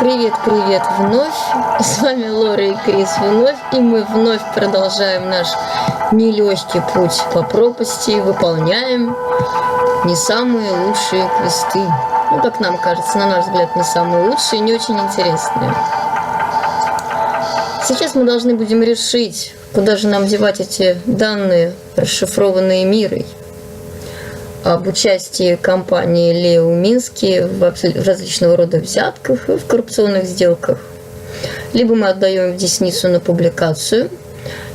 Привет вновь, с вами Лора и Крис вновь, и мы вновь продолжаем наш нелегкий путь по пропасти, выполняем не самые лучшие квесты, ну как нам кажется, на наш взгляд не самые лучшие, не очень интересные. Сейчас мы должны будем решить, куда же нам девать эти данные, расшифрованные мирой, об участии компании Лео Мински в различного рода взятках и в коррупционных сделках. Либо мы отдаем в десницу на публикацию,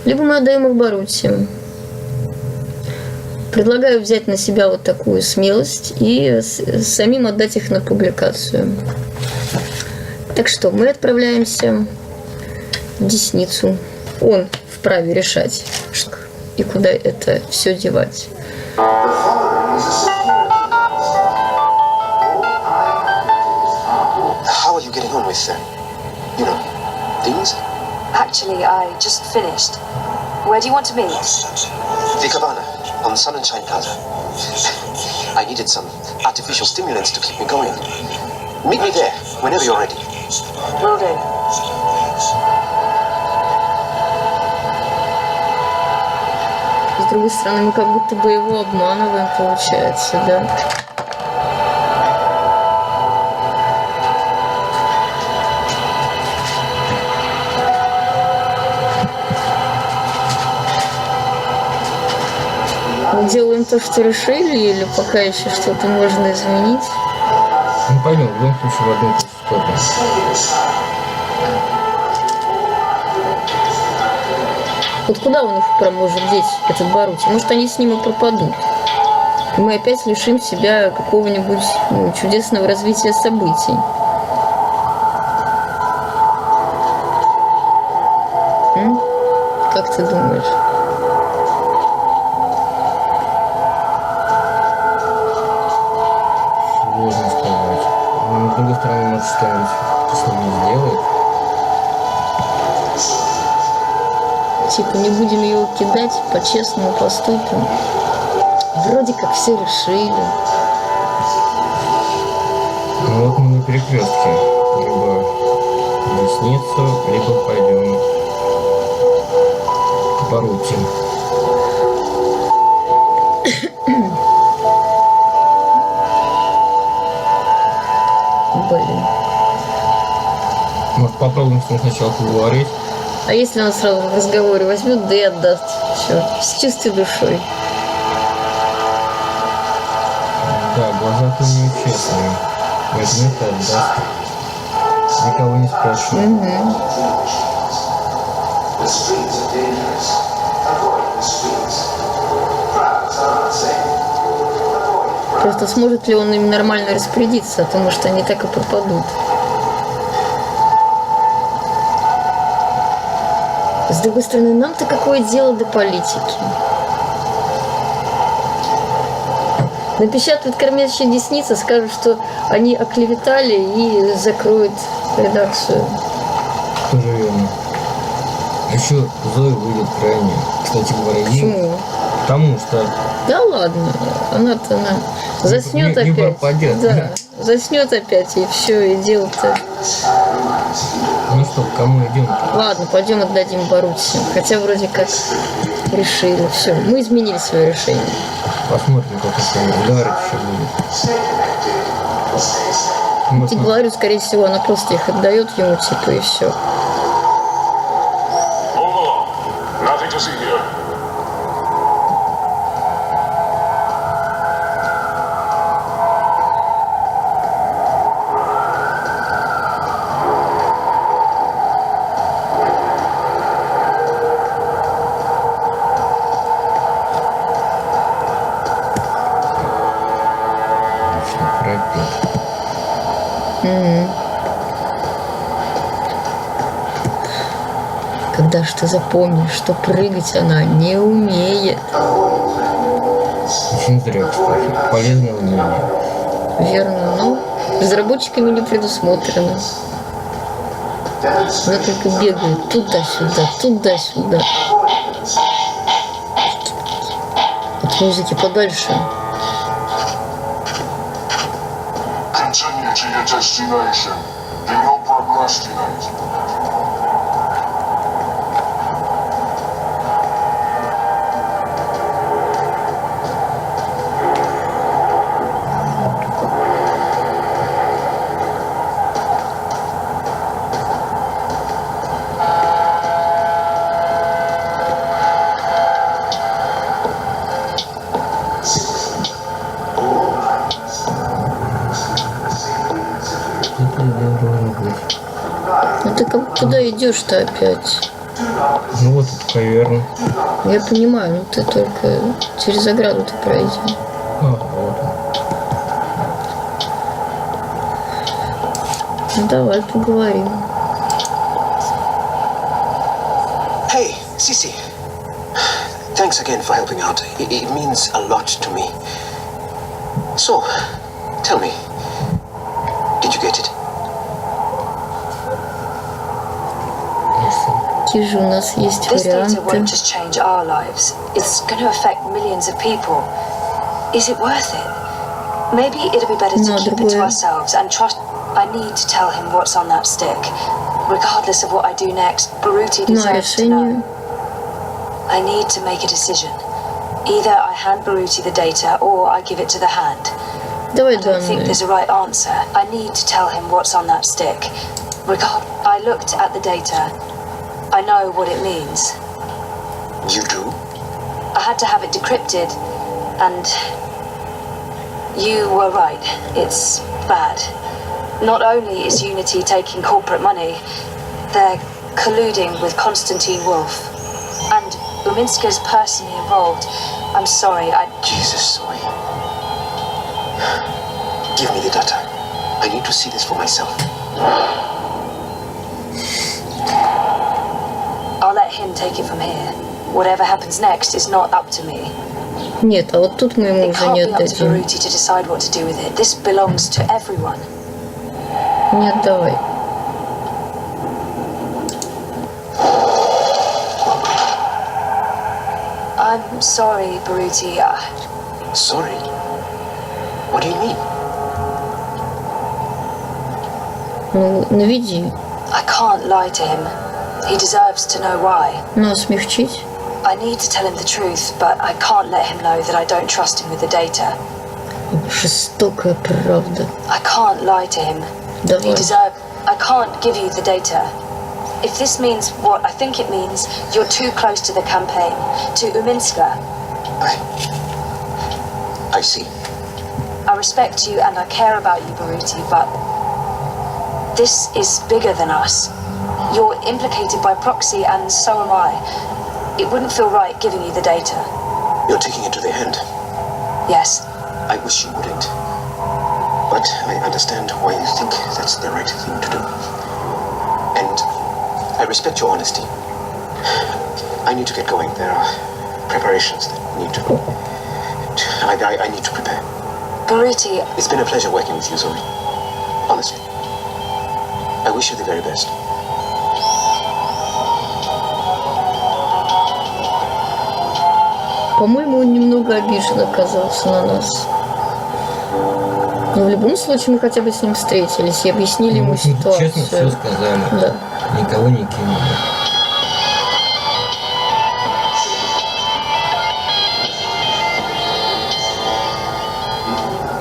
либо мы отдаем их Барути. Предлагаю взять на себя вот такую смелость и самим отдать их на публикацию. Так что мы отправляемся в десницу. Он вправе решать, что и куда это все девать. How are you getting on with, things? Actually, I just finished. Where do you want to meet? The Cabana, on Sun and Shine Plaza. I needed some artificial stimulants to keep me going. Meet me there, whenever you're ready. Will do. С другой стороны, мы как будто бы его обманываем, получается, да? Мы делаем то, что решили, или пока еще что-то можно изменить? Ну, поймем, в любом случае, в одну сторону. Вот куда он их может деть, этот Барути? Может, они с ним и пропадут. И мы опять лишим себя какого-нибудь чудесного развития событий. Как ты думаешь? Сложно сказать. Но, с другой стороны, может, что-нибудь с ним не сделает. Типа, не будем его кидать, по-честному поступим. Вроде как все решили. Ну вот мы на перекрестке. Либо в десницу, либо пойдем к Барути. Блин. Может, попробуем с ним сначала поговорить? А если он сразу в разговоре возьмет, да и отдаст все с чистой душой? Да, глаза-то у него честные. Возьмет и отдаст. Никого не спрашивает. Просто сможет ли он им нормально распорядиться, потому что они так и пропадут. С другой стороны, нам-то какое дело до политики? Напечатают кормящие десницы, скажут, что они оклеветали и закроют редакцию. Тоже верно. Еще Зоя выйдет крайне. Кстати говоря, почему? Потому что... Да ладно, она заснет не опять. Пропадет. Да, заснет опять, и все, и дело-то. Ну что, к кому идем? Ладно, пойдем отдадим Барути. Хотя вроде как решили. Все, мы изменили свое решение. Посмотрим, как это разговаривать еще будет. И говорю, скорее всего, она просто их отдает ему, типа, и все. Когда ж ты запомнишь, что прыгать она не умеет. Очень зря, кстати. Полезное умение. Верно, но разработчиками не предусмотрено. Она только бегает туда-сюда, туда-сюда. От музыки подальше. Continue to your destination. The Opera прохождение. Это должен быть. Ну ты куда идешь-то опять? Ну вот это каверна. Я понимаю, но ты только через ограду-то пройди. Вот он. Ну давай поговорим. Hey, Sisi. Thanks again for helping out. It means a lot to me. So, tell me, did you get it? Какие же у нас есть This data варианты? won't just change our lives. It's going to affect millions of people. Is it worth it? Maybe it'll be better to No, keep it to другое. ourselves and trust. I need to tell him what's on that stick. Regardless of what I do next, Baruti Ну, deserves to решение. know. I need to make a decision. Either I hand Baruti the data or I give it to the hand. Давай I don't think данные. there's a right answer. I need to tell him what's on that stick. I looked at the data. I know what it means. You do? I had to have it decrypted, and you were right. It's bad. Not only is Unity taking corporate money, they're colluding with Konstantin Wolf. And Uminska's personally involved. I'm sorry, Jesus, Zoe. Give me the data. I need to see this for myself. I'll let him take it from here. Whatever happens next is not up to me. Нет, а вот тут мы ему It уже can't не be up to отдадим. Baruti to decide what to do with it. This belongs to everyone. Не отдавай. I'm sorry, Baruti. Sorry? What do you mean? Ну, наведи. I can't lie to him. He deserves to know why. Ну, смягчить. I need to tell him the truth, but I can't let him know that I don't trust him with the data. Жестокая правда. I can't lie to him. He Давай. deserves. I can't give you the data. If this means what I think it means, you're too close to the campaign, to Uminska. I see. I respect you and I care about you, Baruti, but this is bigger than us. You're implicated by proxy, and so am I. It wouldn't feel right giving you the data. You're taking it to the end. Yes. I wish you wouldn't. But I understand why you think that's the right thing to do. And I respect your honesty. I need to get going. There are preparations that need to go. I need to prepare. Baruti, It's been a pleasure working with you, Zoe. Honestly. I wish you the very best. По-моему, он немного обижен оказался на нас. Но в любом случае мы хотя бы с ним встретились и объяснили ему Честно все ситуацию. сказали. Да. Никого не кинули.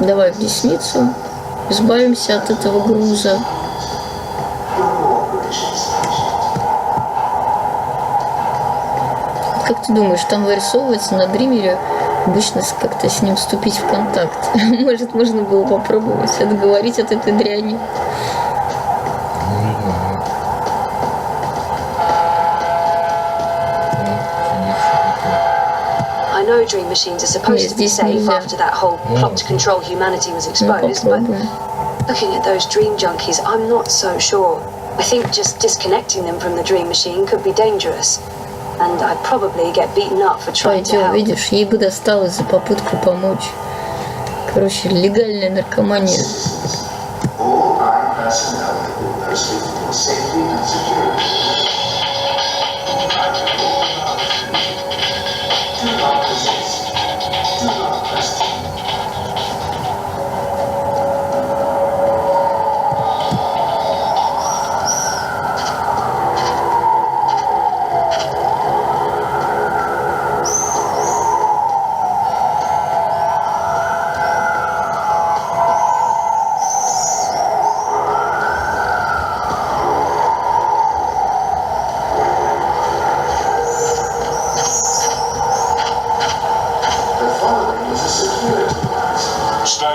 Давай в десницу, избавимся от этого груза. Как ты думаешь, там вырисовывается на Дримере обычно как-то с ним вступить в контакт? Может, можно было попробовать отговорить от этой дряни? I know dream machines are supposed to be Здесь safe нельзя. after that whole plot to control humanity was Ну, exposed, but попробуем. looking at those dream junkies, I'm not so sure. I think just disconnecting them from the dream machine could be dangerous. And I'd probably get beaten up for trying to Пойдем, help. видишь, ей бы досталось за попытку помочь. Короче, легальная наркомания.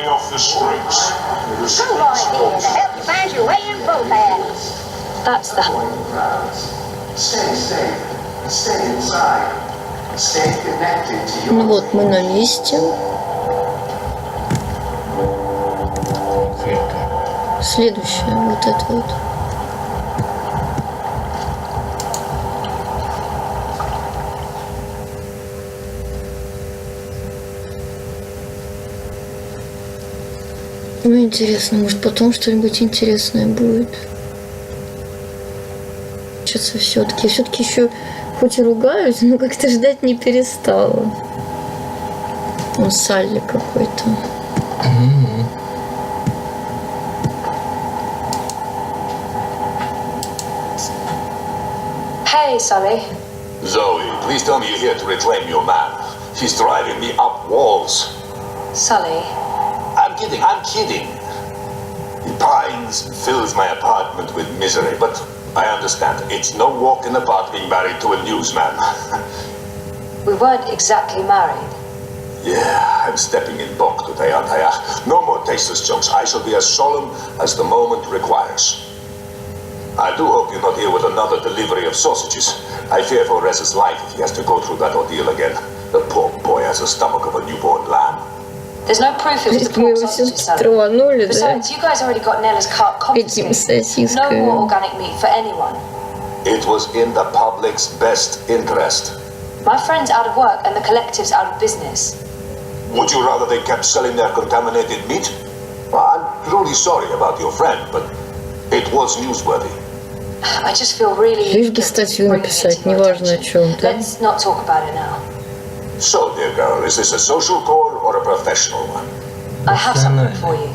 stay off the streets. Come on in to help you find your way in both hands. That's the... Stay safe. Stay inside. Stay connected to your Ну вот, мы на месте. Дверка. Следующее, вот это вот. Ну, интересно, может потом что-нибудь интересное будет. Что-то все-таки еще хоть и ругаюсь, но как-то ждать не перестала. Он Салли какой-то. Hey, Sully. Zoe, please tell me you're here to reclaim your man. He's driving me up walls. Sully. I'm kidding. He pines and fills my apartment with misery, but I understand. It's no walk in the park being married to a newsman. We weren't exactly married. Yeah, I'm stepping in bulk today, aren't I? No more tasteless jokes. I shall be as solemn as the moment requires. I do hope you're not here with another delivery of sausages. I fear for Rez's life if he has to go through that ordeal again. The poor boy has the stomach of a newborn lamb. There's no proof it was the Мы pork его sausages, все Sully. траванули, да? Besides, you guys already got Nella's cart Этим confiscated. No сосисками. more organic meat for anyone. It was in the public's best interest. My friend's out of work and the collective's out of business. Would you rather they kept selling their contaminated meat? Well, I'm truly sorry about your friend, but it was newsworthy. I just feel really Лишь бы guilty статью bringing it написать, to your неважно о attention. чем, да? Let's not talk about it now. So, dear girl, is this a social call or a professional one? I have something for you.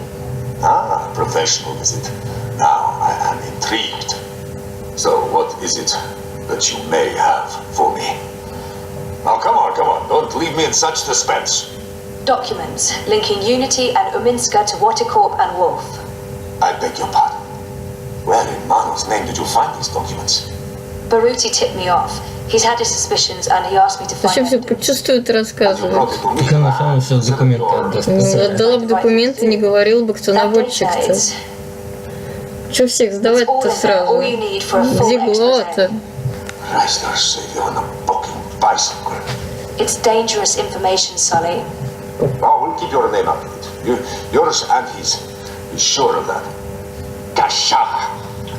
Ah, professional visit. Now I am intrigued. So, what is it that you may have for me? Now, come on. Don't leave me in such suspense. Documents linking Unity and Uminska to Watercorp and Wolf. I beg your pardon. Where in Mano's name did you find these documents? Baruti tipped me off. He's had his suspicions and he asked me to Зачем find все evidence. почувствует And you рассказывать? brought it to me. Так она сама сейчас документы отдаст. Ну, отдала бы документы, не говорил бы, кто That наводчик-то. data is Че всех all сдавать-то in there, сразу? all you need for a full Где голова-то? expose. Christ our Savior on a fucking bicycle. It's dangerous information, Sully. Oh, we'll keep your name out of it. Yours and his. Be sure of that. Kasha.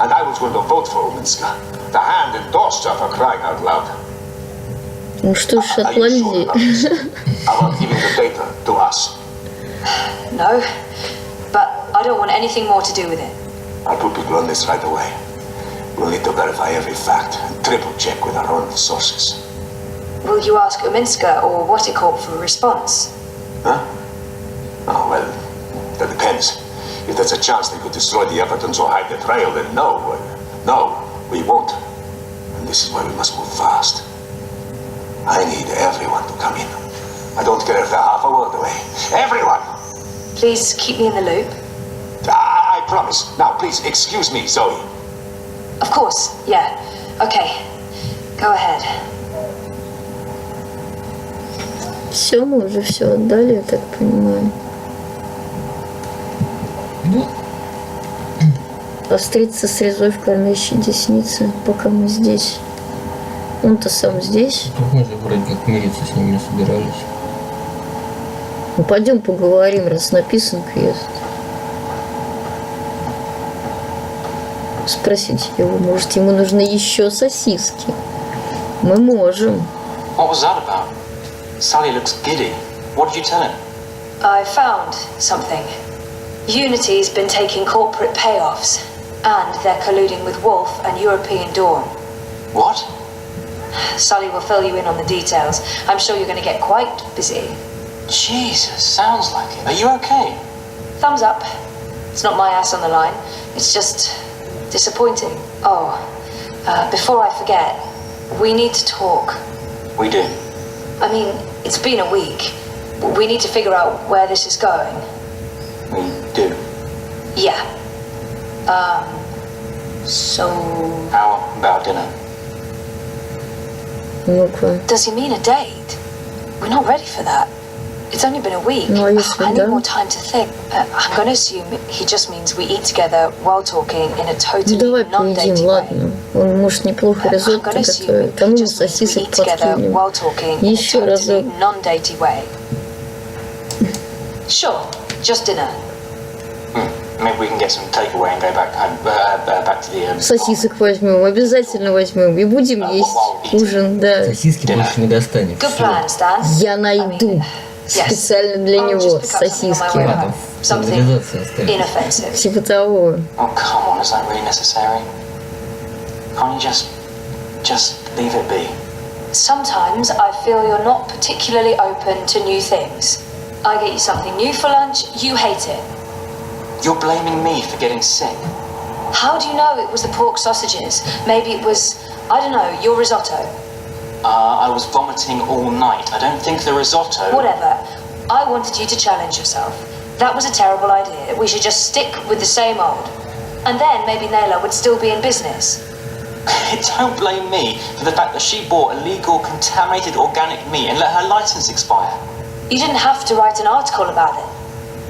And I was going to vote for Uminska. The hand endorsed her for crying out loud. Ну что ж, Are you sure Шотландии. about this? About giving the data to us? No, but I don't want anything more to do with it. I'll put people on this right away. We'll need to verify every fact and triple check with our own sources. Will you ask Uminska or Watercorp for a response? Huh? Oh, well, that depends. If there's a chance they could destroy the evidence or hide the trail, then no. No, we won't. And this is why we must move fast. I need everyone to come in. I don't care if they're half a world away. Everyone! Please keep me in the loop. I promise. Now, please, excuse me, Zoe. Of course, yeah. Okay, go ahead. Все, мы уже все отдали, я так понимаю. Встретиться с Резой в кормящей деснице, пока мы здесь. Он-то сам здесь. Так мы же вроде как мириться с ним не собирались. Ну пойдем поговорим, раз написан квест. Спросите его, может, ему нужны еще сосиски. Мы можем. What was that about? Sally looks giddy. What did you tell him? I found something. Unity's been taking corporate payoffs, and they're colluding with Wolf and European Dawn. What? Sully will fill you in on the details. I'm sure you're going to get quite busy. Jesus, sounds like it. Are you okay? Thumbs up. It's not my ass on the line. It's just disappointing. Oh, before I forget, we need to talk. We do. I mean, it's been a week. We need to figure out where this is going. We do. Yeah. So... How about dinner? Ну-ка. Does he mean a date? We're not ready for that. It's only been a week. Ну, а если I need да? more time to think. I'm going to assume he just means we eat together while talking in a Ну totally давай поедим, non-dating way. ладно. Он, может, неплохо I'm ризотто going to assume готовит. А he ну, just means we сосисок eat together подкинем. while talking in a Еще totally разок. non-dating way. Sure, just dinner. Maybe we can get some takeaway and go back home, back to the. Сосисок возьмем, обязательно возьмем. И будем есть ужин, да. Сосиски больше не достанем. Good Всё. plan, Stan. Я найду специально для I'll него just pick up something on my way сосиски. home. Something Цивилизация оставим. inoffensive. Типа того. Oh come on, is that really necessary? Can't you just leave it be? Sometimes I feel you're not particularly open to new things. I get you something new for lunch, you hate it. You're blaming me for getting sick. How do you know it was the pork sausages? Maybe it was, I don't know, your risotto. I was vomiting all night. I don't think the risotto. Whatever. I wanted you to challenge yourself. That was a terrible idea. We should just stick with the same old. And then maybe Naila would still be in business. Don't blame me for the fact that she bought illegal, contaminated organic meat and let her license expire. You didn't have to write an article about it.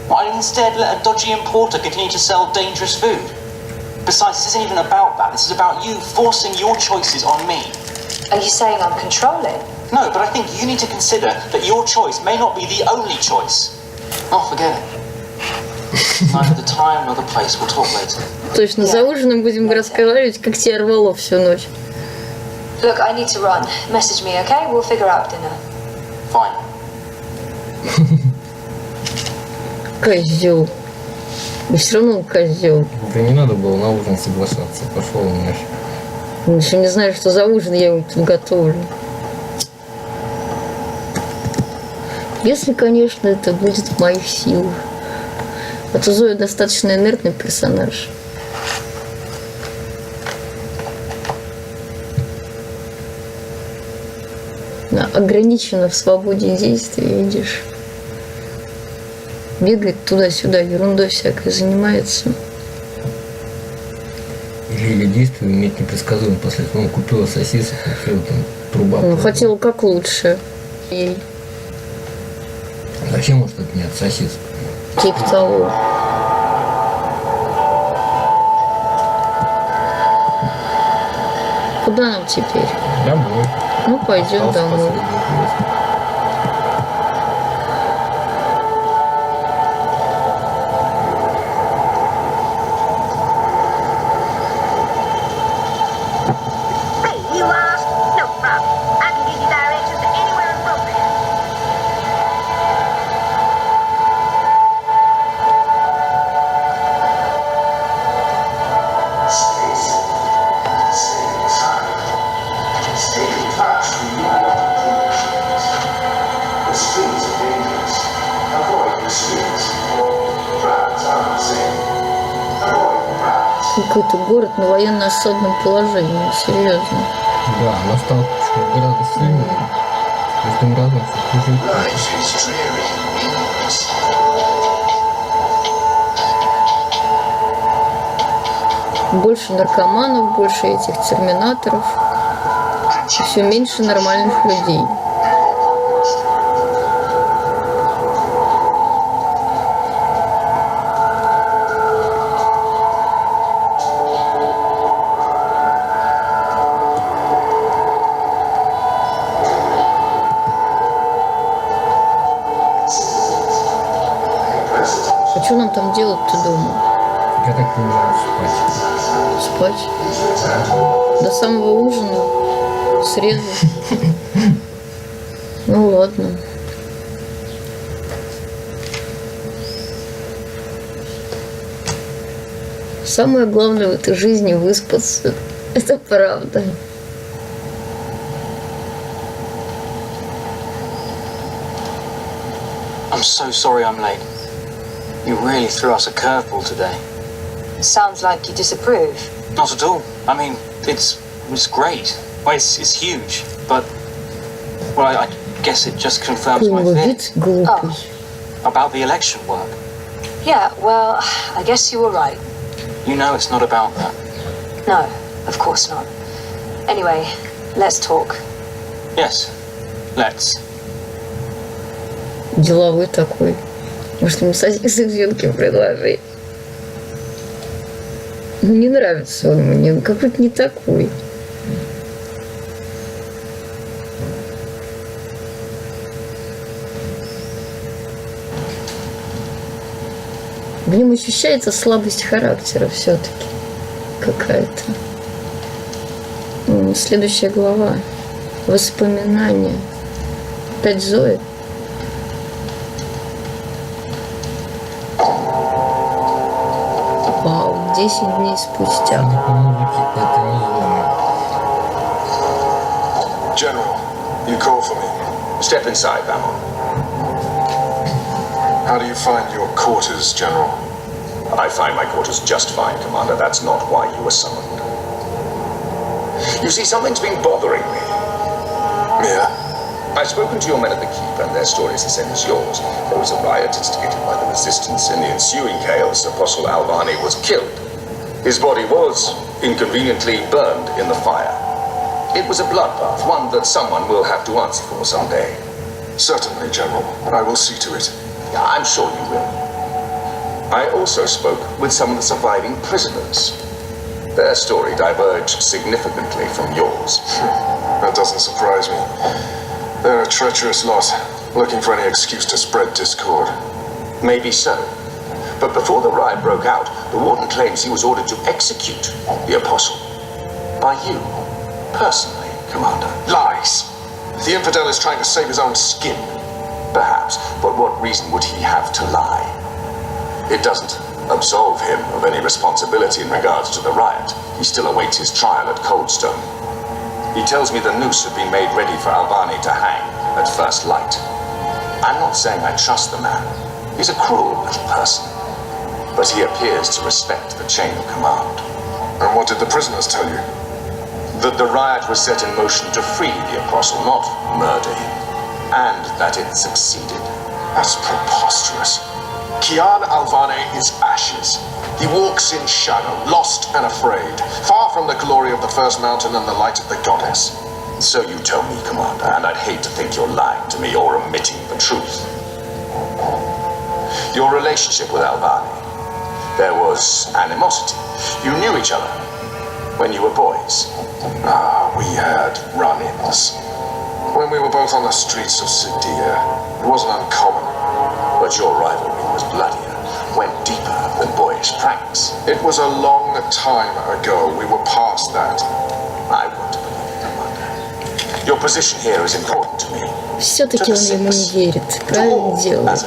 Why instead let a dodgy importer continue to sell dangerous food? Besides, this isn't even about that. This is about you forcing your choices on me. Are you saying I'm controlling? No, but I think you need to consider that your choice may not be the only choice. Oh, forget it. Neither the time nor the place. We'll talk later. Точно, за ужином будем разговаривать, как тебя рвало всю ночь. Look, I need to run. Message me, okay? We'll figure out dinner. Fine. Козел. И все равно он козел. Да не надо было на ужин соглашаться. Пошел он нафиг. Он еще не знает, что за ужин я ему тут готовлю. Если, конечно, это будет в моих силах. А то Зоя достаточно инертный персонаж. Она ограничена в свободе действий, видишь. Бегает туда-сюда, ерундой всякой занимается. Или действие иметь непредсказуемый последствия. Он купила сосисок, и все, там труба. Ну, пошла. хотела как лучше. Ей. Зачем может это нет сосисок? Типа того. Куда нам теперь? Домой. Ну, пойдем Остался домой. последний квест. Hey, you lost? No problem. I can give you directions to anywhere in Brooklyn. Какой-то город на военно-осадном положении. Серьезно. Да, она стала почему-то гораздо сильнее. С каждым разом все хуже и хуже. Больше наркоманов, больше этих терминаторов. И все меньше нормальных людей. А что нам там делать-то дома? Я так понимаю, спать. Спать? До самого ужина? Среду? Ну ладно. Самое главное в этой жизни выспаться. Это правда. I'm so sorry I'm late. You really threw us a curveball today. Sounds like you disapprove. Not at all. I mean, it's great. Well, it's huge, but well, I guess it just confirms У my него fear вид глупый. about the election work. Yeah, well, I guess you were right. You know it's not about that. No, of course not. Anyway, let's talk. Yes, let's. Деловой такой. Может, ему сосиски предложить? Ну, не нравится он мне, какой-то не такой. В нем ощущается слабость характера все-таки какая-то. Следующая глава. Воспоминания. Опять Зои. Вау, 10 дней спустя. По музыке это не Зоя. General, you call for me. Step inside, Bamon. How do you find your quarters, General? I find my quarters just fine, Commander. That's not why you were summoned. You see, something's been bothering me. Yeah? I've spoken to your men at the keep, and their story is the same as yours. There was a riot instigated by the resistance. In the ensuing chaos, Apostle Albani was killed. His body was inconveniently burned in the fire. It was a bloodbath, one that someone will have to answer for someday. Certainly, General. I will see to it. Yeah, I'm sure you will. I also spoke with some of the surviving prisoners. Their story diverged significantly from yours. That doesn't surprise me. They're a treacherous lot, looking for any excuse to spread discord. Maybe so. But before the riot broke out, the warden claims he was ordered to execute the Apostle. By you, personally, Commander. Lies! The infidel is trying to save his own skin. Perhaps, but what reason would he have to lie? It doesn't absolve him of any responsibility in regards to the riot. He still awaits his trial at Coldstone. He tells me the noose had been made ready for Albani to hang at first light. I'm not saying I trust the man. He's a cruel little person. But he appears to respect the chain of command. And what did the prisoners tell you? That the riot was set in motion to free the Apostle, not murder him. And that it succeeded. That's preposterous. Kian Alvane is ashes. He walks in shadow, lost and afraid, far from the glory of the first mountain and the light of the goddess. So you tell me, Commander, and I'd hate to think you're lying to me or omitting the truth. Your relationship with Albani. There was animosity. You knew each other when you were boys. We had run-ins. When we were both on the streets of Sidia, it wasn't uncommon. But your rivalry was bloodier, went deeper than boyish pranks. It was a long time ago. We were past that. I want to believe you, Commander. Your position here is important to me. Все-таки он ему не верит. Правильно делает.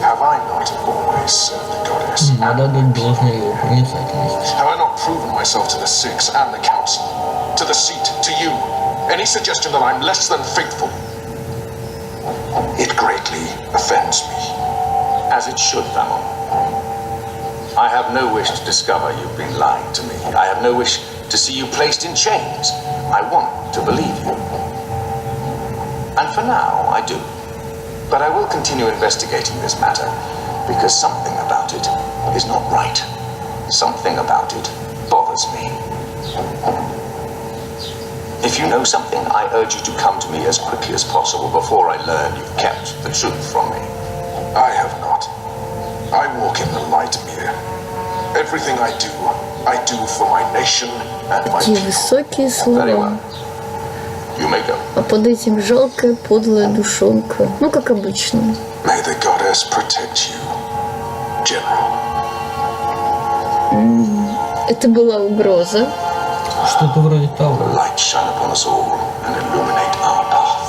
Have I not always served the goddess? Надо дать должное его проницательности. Have I not proven myself to the Six and the Council? To the seat, to you? Any suggestion that I'm less than faithful? It greatly offends me. As it should, Thamon. I have no wish to discover you've been lying to me. I have no wish to see you placed in chains. I want to believe you. And for now, I do. But I will continue investigating this matter, because something about it is not right. Something about it bothers me. If you know something, I urge you to come to me as quickly as possible before I learn you've kept the truth from me. I have not. I walk in the light, Mir. Everything I do for my nation and my Такие people. высокие Very слова. well. You may go. А под этим жалкая, подлая душонка. Ну, как обычно. May the goddess protect you, General. Это была угроза. Что-то вроде того. Light shine upon us all and illuminate our path.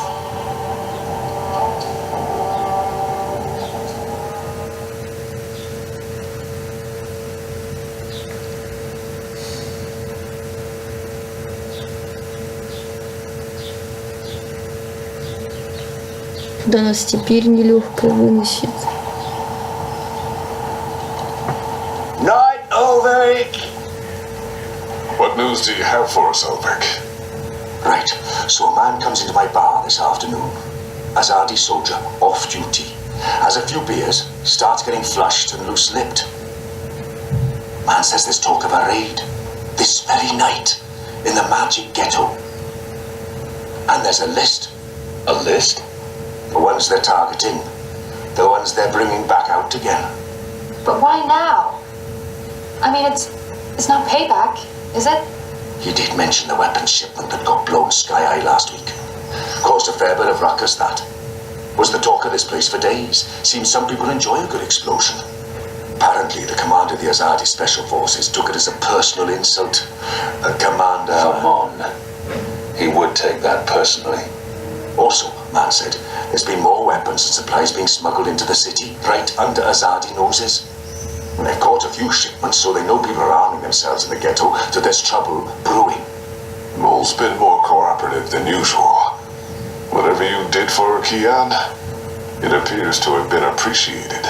Куда нас теперь нелегкая выносит. Night, Ulvik! What news do you have for us, Ulvik? Right, so a man comes into my bar this afternoon. Azadi soldier, off duty. Has a few beers, starts getting flushed and loose-lipped. Man says there's talk of a raid. This very night, in the magic ghetto. And there's a list. A list? The ones they're targeting. The ones they're bringing back out again. But why now? I mean, it's not payback, is it? He did mention the weapons shipment that got blown sky high last week. Caused a fair bit of ruckus, that. Was the talk of this place for days. Seems some people enjoy a good explosion. Apparently, the commander of the Azadi Special Forces took it as a personal insult. A commander... Come on. He would take that personally. Also, man said, there's been more weapons and supplies being smuggled into the city, right under Azadi noses. And they've caught a few shipments, so they know people are arming themselves in the ghetto, so there's trouble brewing. Mole's been more cooperative than usual. Whatever you did for her, Kian, it appears to have been appreciated.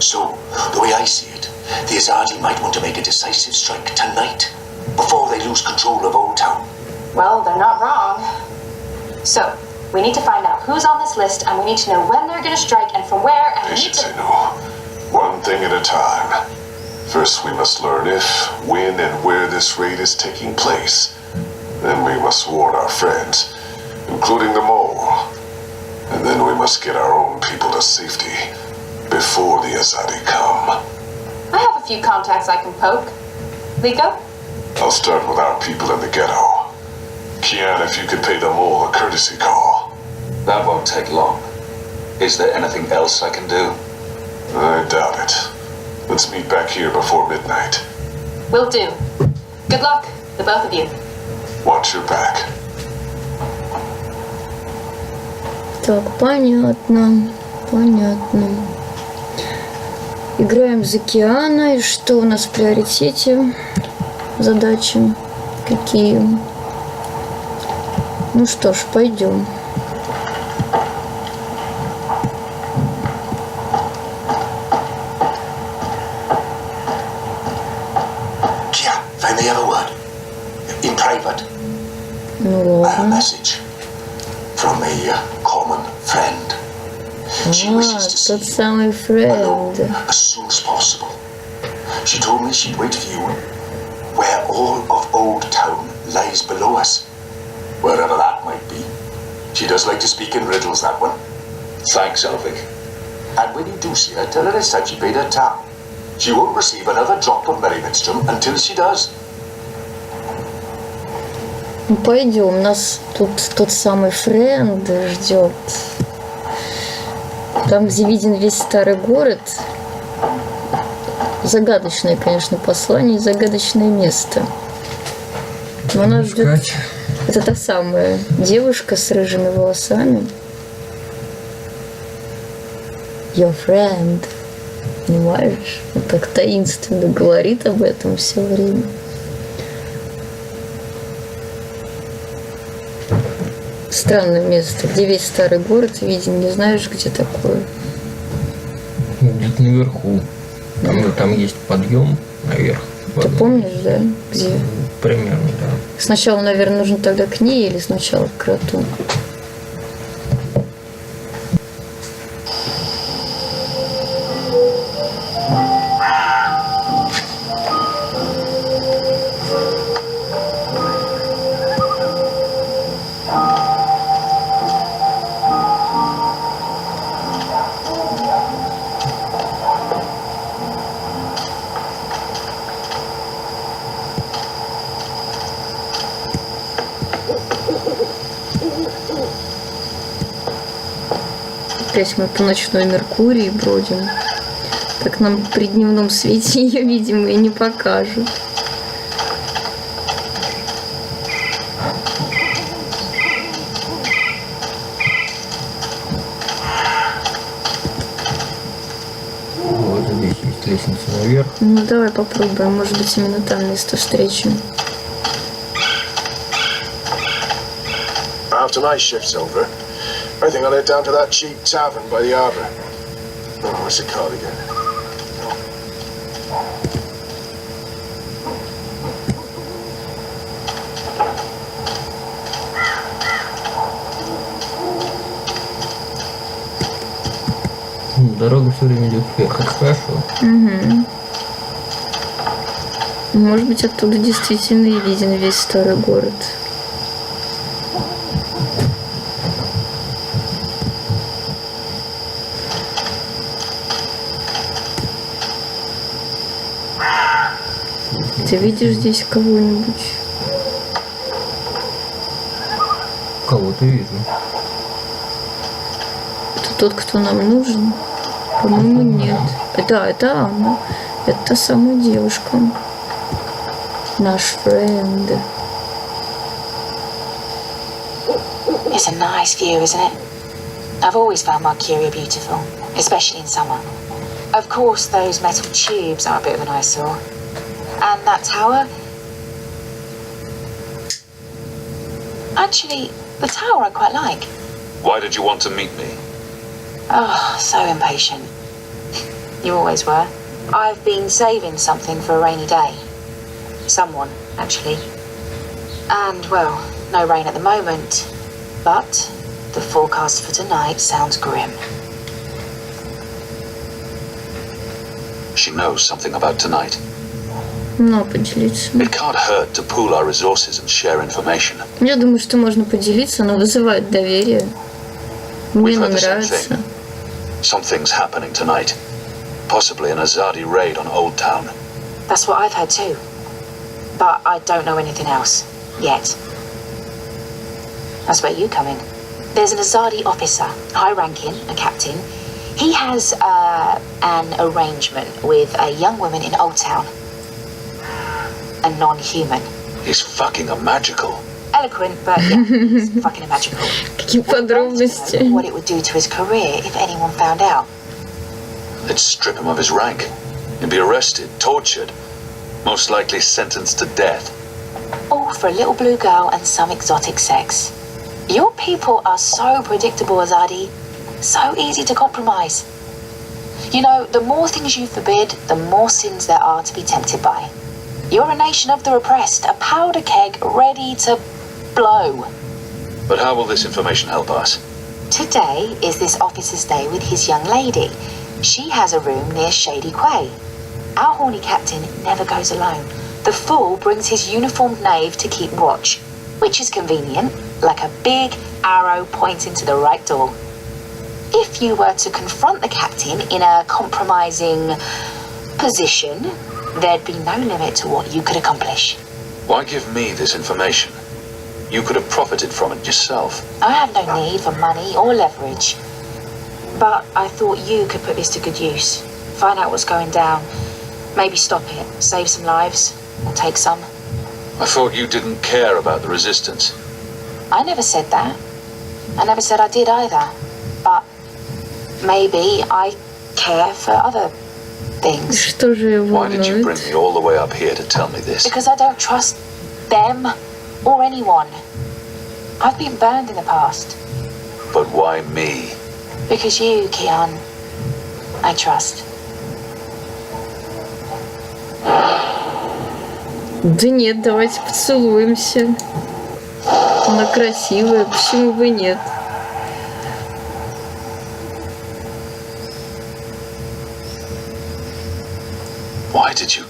So, the way I see it, the Azadi might want to make a decisive strike tonight, before they lose control of Old Town. Well, they're not wrong. So, we need to find out who's on this list, and we need to know when they're going to strike and from where, and we need Patience, to... Inu. One thing at a time. First, we must learn if, when, and where this raid is taking place. Then we must warn our friends, including the Mole. And then we must get our own people to safety before the Azadi come. I have a few contacts I can poke. Liko? I'll start with our people in the ghetto. Kian, if you could pay the Mole a courtesy call. That won't take long. Is there anything else I can do? I doubt it. Let's meet back here before midnight. Will do. Good luck, the both of you. Watch your back. Так, понятно. Играем за Киана. И что у нас в приоритете? Задачи какие? Ну что ж, пойдем. Kia, if I may have a word. In private. Ну I have a ладно. message from a common friend. She wishes to see Тот самый you alone френд. as soon as possible. She told me she'd wait for you where all of Old Town lies below us, wherever that might be. She does like to speak in riddles, that one. Thanks, Elvig. And when you do see her, tell her it's time she paid her tab. She won't receive another drop of Merrimanstrom until she does. Ну, пойдем, нас тут тот самый френд ждет. Там, где виден весь старый город. Загадочное, конечно, послание, загадочное место. Но нас ждет... Это та самая девушка с рыжими волосами. Your friend. Понимаешь? Он так таинственно говорит об этом все время. Странное место, где весь старый город виден, не знаешь, где такое. Где-то наверху. Там есть подъем наверх. Ты помнишь, да? Где? Примерно, да. Сначала, наверное, нужно тогда к ней или сначала к кроту? Опять мы по ночной Меркурии бродим. Так нам при дневном свете ее, видимо, и не покажут. Вот здесь есть лестница наверх. Ну давай попробуем, может быть именно там место встречи. After night shift's over, I think I'll head down to that cheap tavern by the harbour. Oh, what's it called again? Дорога все время идет вверх, это хорошо. Угу. Может быть, оттуда действительно и виден весь старый город. Ты видишь здесь кого-нибудь? Кого-то вижу. Это тот, кто нам нужен? По-моему, нет. Это она. Это та самая девушка. Наш френд. It's a nice view, isn't it? I've always found Mercuria beautiful, especially in summer. Of course, those metal tubes are a bit of an eyesore. And that tower... Actually, the tower I quite like. Why did you want to meet me? Oh, so impatient. You always were. I've been saving something for a rainy day. Someone, actually. And, well, no rain at the moment. But the forecast for tonight sounds grim. She knows something about tonight. Ну, поделиться. It can't hurt to pool our resources and share information. Я думаю, что можно поделиться, но вызывает доверие. Мне We've не heard the same нравится. thing. Something's happening tonight. Possibly an Azadi raid on Old Town. That's what I've heard too. But I don't know anything else. Yet. That's where you come in. There's an Azadi officer, high-ranking, a captain. He has an arrangement with a young woman in Old Town. A non-human. He's fucking a magical. Eloquent, but yeah, he's fucking magical. Какие подробности. What it would do to his career if anyone found out. It'd strip him of his rank. He'd be arrested, tortured, most likely sentenced to death. All for a little blue girl and some exotic sex. Your people are so predictable, Azadi. So easy to compromise. You know, the more things you forbid, the more sins there are to be tempted by. You're a nation of the repressed, a powder keg ready to blow. But how will this information help us? Today is this officer's day with his young lady. She has a room near Shady Quay. Our horny captain never goes alone. The fool brings his uniformed knave to keep watch, which is convenient, like a big arrow pointing to the right door. If you were to confront the captain in a compromising position, there'd be no limit to what you could accomplish. Why give me this information? You could have profited from it yourself. I have no need for money or leverage. But I thought you could put this to good use. Find out what's going down. Maybe stop it, save some lives, or take some. I thought you didn't care about the resistance. I never said that. I never said I did either. But maybe I care for other things. Что же его Why did you bring волнует? me all the way up here to tell me this? Because I don't trust them or anyone. I've been burned in the past. But why me? Because you, Kian, I trust. Да нет, давайте поцелуемся. Она красивая, почему бы нет? Why did you?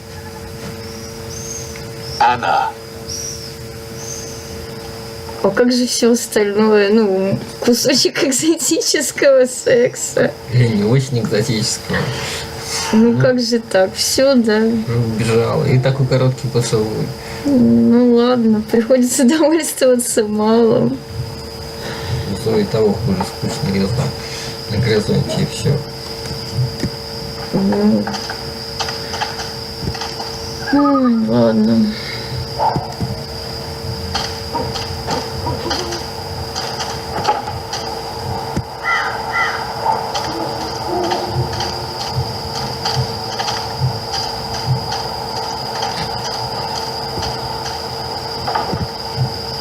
Anna. А как же все остальное? Ну, кусочек экзотического секса. Или не очень экзотического. Ну как же так? Все, да. Убежала. И такой короткий поцелуй. Ну ладно, приходится довольствоваться малым. И того хуже, скучно резно. На горизонте и все. Ну. Ой, ладно.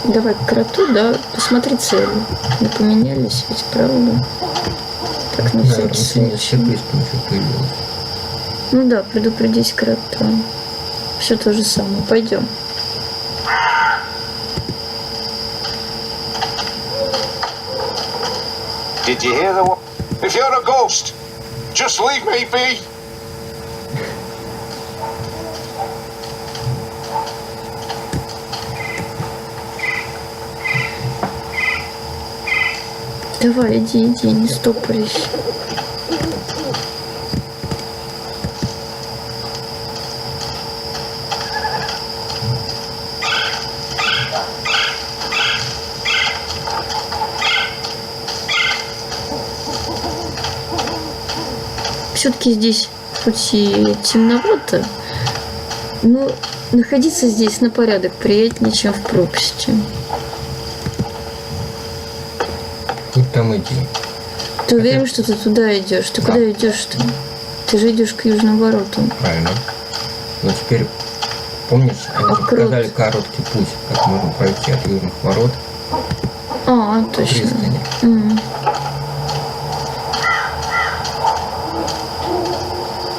Давай к кроту, да, посмотри цели. Не поменялись ведь, правда? Так, на Да, всякий там случай. появилось. Ну да, предупредить крота. Все то же самое. Пойдем. Did you hear the one? If you're a ghost, just leave me be. Давай, иди, не стопорись. все-таки здесь хоть и темновато, но находиться здесь на порядок приятнее, чем в пропасти. Хоть там иди. Ты уверен, что ты туда идешь? Ты куда идешь-то? Ты же идешь к южным воротам. Правильно. Но теперь, помнишь, они показали короткий путь, как можно пройти от южных ворот к точно. пристани.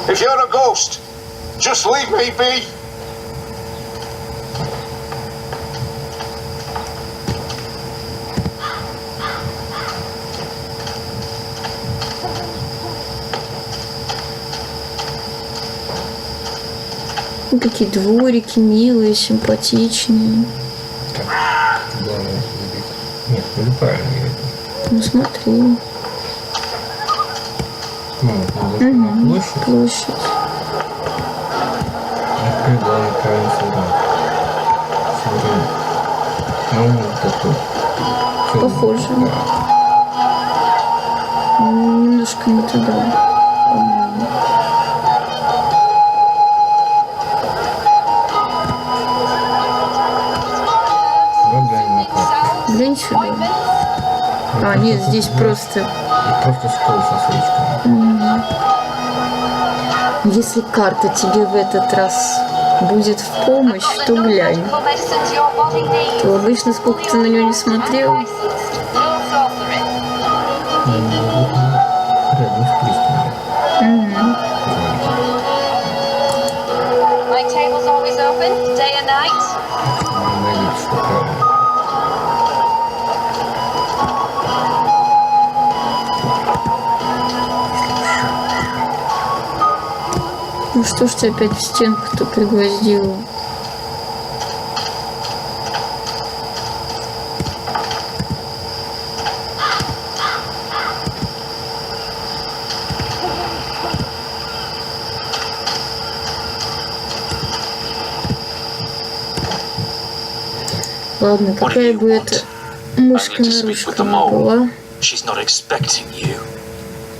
If you're a ghost, just leave me be. Какие дворики милые, симпатичные. Так, главное забить. Нет, ну правильно я иду. Ну смотри. На площадь. Площадь. Открой главный правильный сюрин. Ну, такой. Похоже. Да. Немножко не туда. Глянь сюда. Нет, здесь просто... И просто стол со свечками. Если карта тебе в этот раз будет в помощь, то глянь. То обычно сколько ты на нее не смотрел. Рядом с пристани. Найдите, что правильно. Ну что ж ты опять в стенку-то пригвоздила? Ладно, какая бы это мышка-нарушка ни была. She's not expecting you.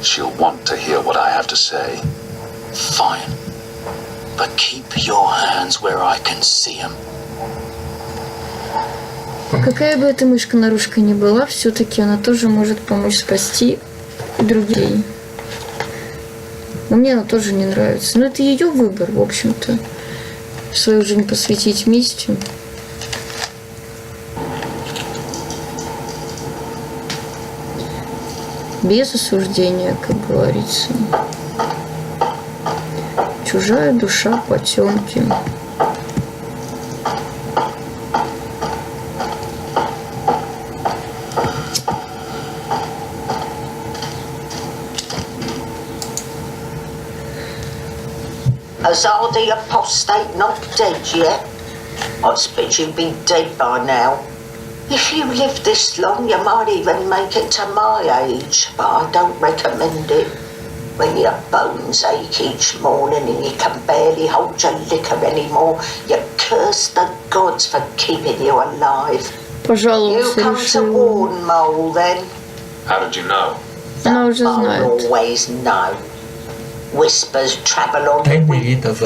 She'll want to hear what I have to say. Fine. But keep your hands where I can see them. Какая бы эта мышка-нарушка ни была, все-таки она тоже может помочь спасти других. Но мне она тоже не нравится. Но это ее выбор, в общем-то. Свою жизнь посвятить мести. Без осуждения, как говорится. Чужая душа потемки. Azar the apostate not dead yet? I expect you'd be dead by now. If you live this long, you might even make it to my age, but I don't recommend it. When your bones ache each morning and you can barely hold your liquor anymore, you curse the gods for keeping you alive. You come to warn Mole then? How did you know? Она уже Mole знает. always know. Whispers travel on the wind, and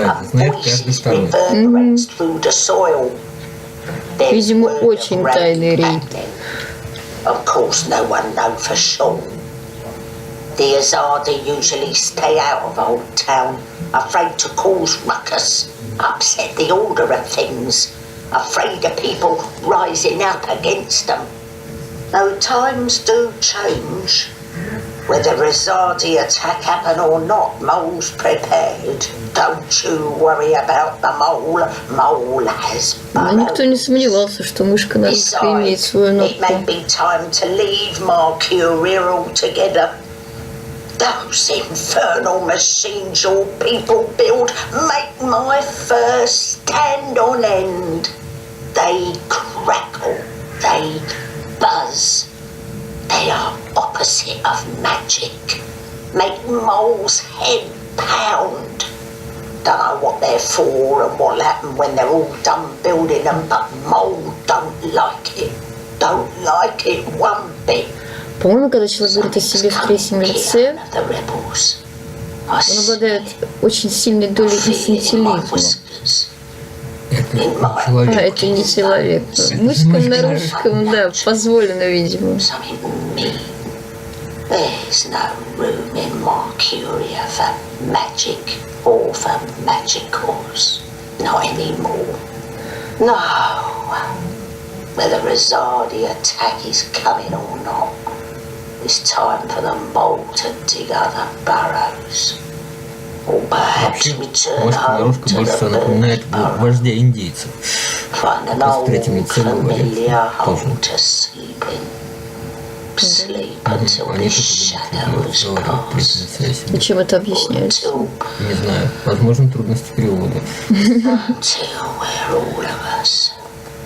voices reverberates through the soil. Видимо, очень тайный рейд. Of course, no one knows for sure. The Azadi usually stay out of Old Town, afraid to cause ruckus, upset the order of things, afraid of people rising up against them. Though times do change. Whether Azadi attack happen or not, Mole's prepared. Don't you worry about the Mole. Mole has burrowed. Никто не сомневался, что мышка-нарушка имеет свою It may нотку. be time to leave Mercury altogether. Those infernal machines your people build make my fur stand on end. They crackle, they buzz. They are opposite of magic. Make Mole's head pound. Don't know what they're for and what'll happen when they're all done building them, but Mole don't like it. Don't like it one bit. По-моему, когда человек говорит о себе в третьем лице, Он обладает очень сильной долей инфантилизма. Это не человек. Это не человек. Мышкам на русском, да, позволено, видимо. There's no room in Mercuria for magic or for magicals. Not anymore. No. Whether Razadi attack is coming or not, it's time for the mole to dig other burrows. Or perhaps Вообще, return может, home наружка to больше the всего bird напоминает burrow. вождя индейцев. Find an С третьими old целовали familiar тоже. hole to sleep in. Sleep until Они this тут shadow has passed. И чем это объясняется? Until Не знаю, возможно, трудности перевода. Until we're all of us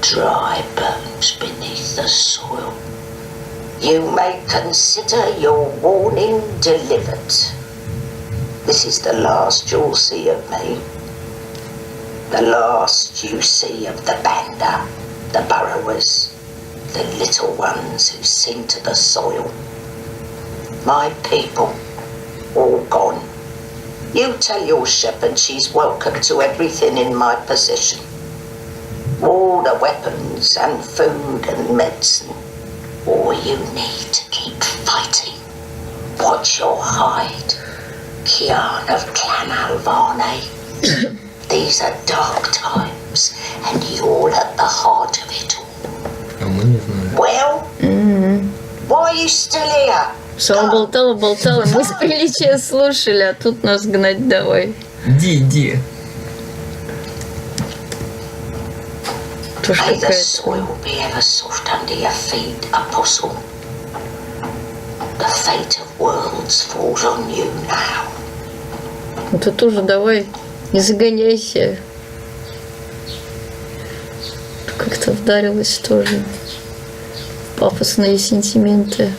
dry bones beneath the soil. You may consider your warning delivered. This is the last you'll see of me. The last you see of the Banda, the burrowers, the little ones who sing to the soil. My people, all gone. You tell your shepherd she's welcome to everything in my possession. All the weapons and food and medicine. All you need to keep fighting. Watch your hide. Kian of Clan Alvane. These are dark times, and you're at the heart of it all. А мы не знаем. Well, why are you still here? Все болтала, мы с приличия слушали, а тут нас гнать давай. Иди. Тоже May the какая-то. soil be ever soft under your feet, Apostle. The fate of worlds falls on you now. Ну ты тоже давай, не загоняйся. Как-то вдарилась тоже в пафосные сентименты.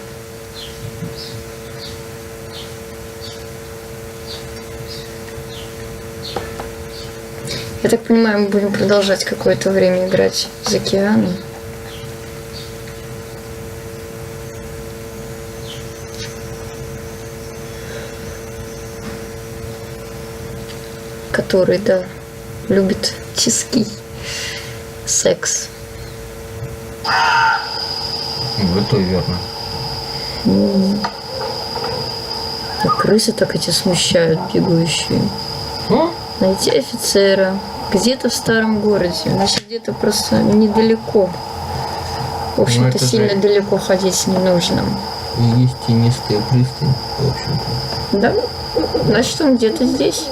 Я так понимаю, мы будем продолжать какое-то время играть за океаном. Который, да, любит тиски, секс. Это верно. А крысы так эти смущают, бегающие. Найти офицера. Где-то в старом городе. Значит, где-то просто недалеко. В общем-то, это сильно же- далеко ходить не нужно. И есть тенистая пристань, в общем-то. Да? Значит, он где-то здесь.